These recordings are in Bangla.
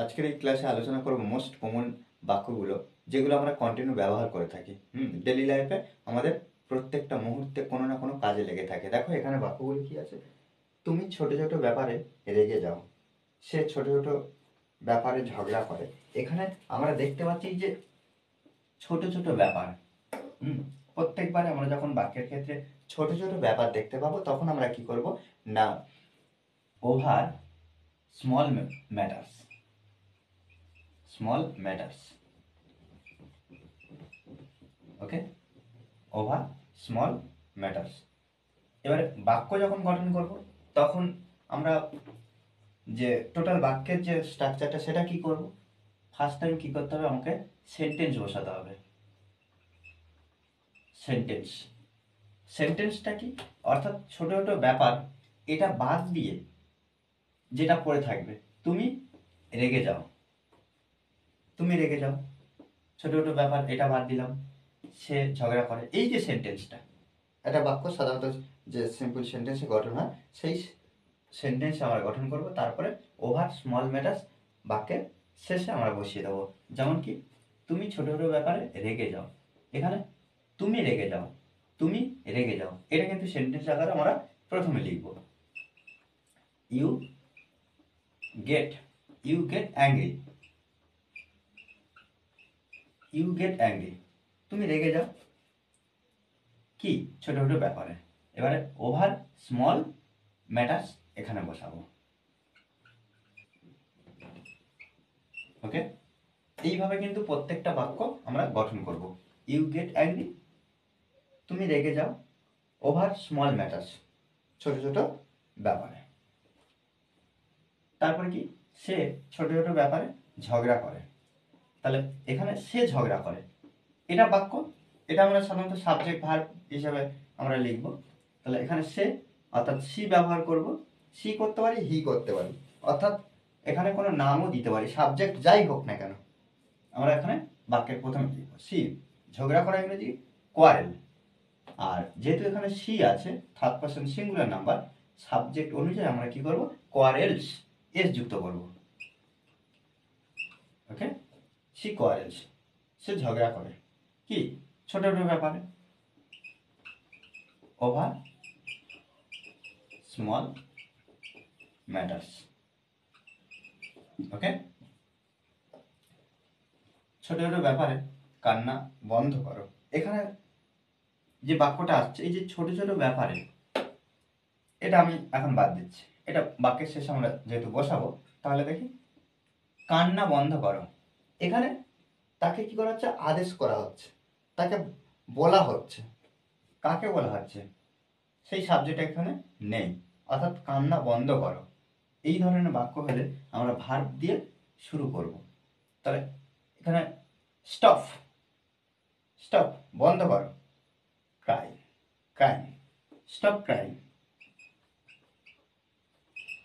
আজকের এই ক্লাসে আলোচনা করব মোস্ট কমন বাক্যগুলো, যেগুলো আমরা কন্টিনিউ ব্যবহার করে থাকি ডেলি লাইফে। আমাদের প্রত্যেকটা মুহূর্তে কোনো না কোনো কাজে লেগে থাকে। দেখো এখানে বাক্যগুলো কি আছে। তুমি ছোট ছোট ব্যাপারে রেগে যাও, সে ছোট ছোট ব্যাপারে ঝগড়া করে। এখানে আমরা দেখতে পাচ্ছি যে ছোট ছোট ব্যাপার, প্রত্যেকবারে আমরা যখন বাক্যের ক্ষেত্রে ছোট ছোট ব্যাপার দেখতে পাবো, তখন আমরা কি করব না over small matters, small matters, okay, over small matters. এবারে বাক্য যখন গঠন করব, তখন আমরা যে টোটাল বাক্যের যে স্ট্রাকচারটা সেটা কি করব, ফার্স্ট টাইম কি করতে হবে, আমাকে সেন্টেন্স বসাতে হবে। সেন্টেন্স, সেন্টেন্সটা কি, অর্থাৎ ছোট ছোট ব্যাপার এটা বাদ দিয়ে যেটা পড়ে থাকবে, তুমি রেগে যাও, তুমি রেগে যাও, ছোট ছোট ব্যাপার এটা বাদ দিলাম, সে ঝগড়া করে। এই যে সেন্টেন্সটা, একটা বাক্য সাধারণত যে সিম্পল সেন্টেন্সে গঠন হয়, সেই সেন্টেন্স আমরা গঠন করব। তারপরে ওভার স্মল ম্যাটার্স বাক্যের শেষে আমরা বসিয়ে দেবো। যেমন কি, তুমি ছোট ছোট ব্যাপারে রেগে যাও। এখানে তুমি রেগে যাও, তুমি রেগে যাও, এটা কিন্তু সেন্টেন্স আকারে আমরা প্রথমে লিখব। You get angry, you get angry, তুমি রেগে যাও কি ছোট ছোট ব্যাপারে। এবারে ওভার স্মল ম্যাটার্স এখানে বসাবো, ওকে। এইভাবে কিন্তু প্রত্যেকটা বাক্য আমরা গঠন করব। ইউ গেট অ্যাংরি, তুমি রেগে যাও, ওভার স্মল ম্যাটার্স, ছোট ছোট ব্যাপারে। তারপরে কি, সে ছোট ছোট ব্যাপারে ঝগড়া করে। তাহলে এখানে সে ঝগড়া করে, এটা বাক্য, এটা আমরা সাধারণত সাবজেক্ট ভার্ব হিসেবে আমরা লিখব। তাহলে এখানে সে অর্থাৎ সি ব্যবহার করব। সি করতে পারি, হি করতে পারি, অর্থাৎ এখানে কোনো নামও দিতে পারি, সাবজেক্ট যাই হোক না কেন আমরা এখানে বাক্যের প্রথমে লিখব। সি ঝগড়া করা ইংরেজি কোয়ারেল। আর যেহেতু এখানে সি আছে, third person singular number, subject অনুযায়ী আমরা কি করব, কোয়ারেলস এস যুক্ত করব, ওকে। সি কোয়ারেলস, সে ঝগড়া করে কি ছোট ছোট ব্যাপারে, ওভার স্মল ম্যাটার্স, ওকে। ছোট ছোট ব্যাপারে কান্না বন্ধ করো। এখানে যে বাক্যটা আসছে, এই যে ছোট ছোট ব্যাপারে, এটা আমি এখন বাদ দিচ্ছি, এটা বাক্যের শেষে আমরা যেহেতু বসাবো। তাহলে দেখি, কান্না বন্ধ করো, এখানে তাকে কি করা হচ্ছে, আদেশ করা হচ্ছে, তাকে বলা হচ্ছে। কাকে বলা হচ্ছে, সেই সাবজেক্ট এখানে নেই, অর্থাৎ কান্না বন্ধ করো। এই ধরনের বাক্য হলে আমরা ভার্ব দিয়ে শুরু করব। তাহলে এখানে স্টপ, স্টপ বন্ধ করো, Cry, crime, stop crime,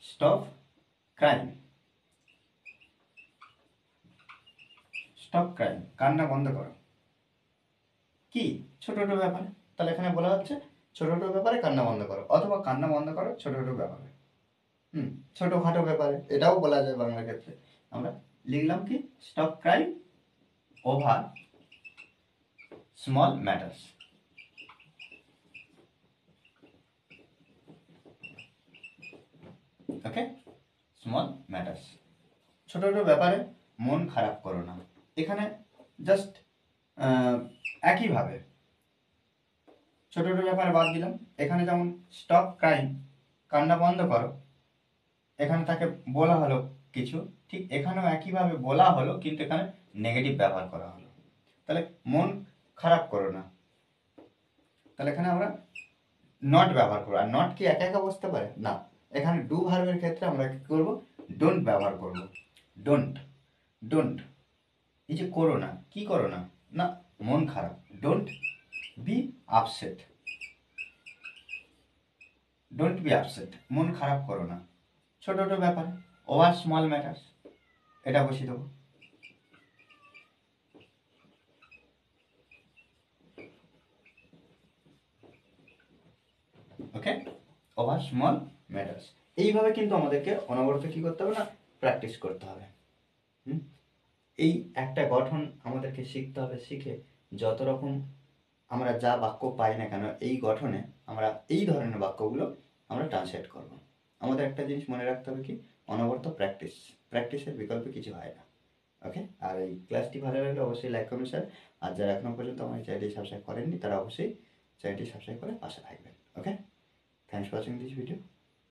stop crime, stop crime, কান্না বন্ধ করো কি ছোট ছোট ব্যাপারে। তাহলে এখানে বলা হচ্ছে ছোট ছোট ব্যাপারে কান্না বন্ধ করো, অথবা কান্না বন্ধ করো ছোট ছোট ব্যাপারে। ছোটখাটো ব্যাপারে এটাও বলা যায় বাংলা ক্ষেত্রে। আমরা লিখলাম কি, stop crime over small matters, okay. Small matters, ছোট ছোট ব্যাপারে মন খারাপ করো না। এখানে জাস্ট একইভাবে ছোট ছোট ব্যাপারে বাদ দিলাম। এখানে যেমন স্টপ ক্রাইম, কান্না বন্ধ করো, এখানে তাকে বলা হলো কিছু, ঠিক এখানেও একইভাবে বলা হলো, কিন্তু এখানে নেগেটিভ ব্যবহার করা হলো। তাহলে মন খারাপ করো না, তাহলে এখানে আমরা নট ব্যবহার করবো। আর নট কি একা একা বসতে পারে না, এখানে ডু ভার্বের ক্ষেত্রে আমরা কি করব, ডোন্ট ব্যবহার করব। ডোন্ট, ডোন্ট, এই যে করো না, কি করো না, না মন খারাপ, don't be upset, don't be upset, মন খারাপ করো না। ছোট ছোট ব্যাপার, ওভার স্মল ম্যাটার্স, এটা বসিয়ে দেবো, ওকে। Over small matters. এইভাবে কিন্তু আমাদেরকে অনবরত কি করতে হবে না, প্র্যাকটিস করতে হবে। এই একটা গঠন আমাদেরকে শিখতে হবে, শিখে যত রকম আমরা যা বাক্য পাই না কেন এই গঠনে আমরা এই ধরনের বাক্যগুলো আমরা ট্রান্সলেট করব। আমাদের একটা জিনিস মনে রাখতে হবে কি, অনবরত প্র্যাকটিস, প্র্যাকটিসের বিকল্প কিছু হয় না। ওকে, আর এই ক্লাসটি ভালো লাগলে অবশ্যই লাইক কমেন্ট শেয়ার, আর যারা এখনও পর্যন্ত আমার চ্যানেলটি সাবস্ক্রাইব করেননি তারা অবশ্যই চ্যানেলটি সাবস্ক্রাইব করে পাশে থাকবেন। Okay, thanks for watching this video.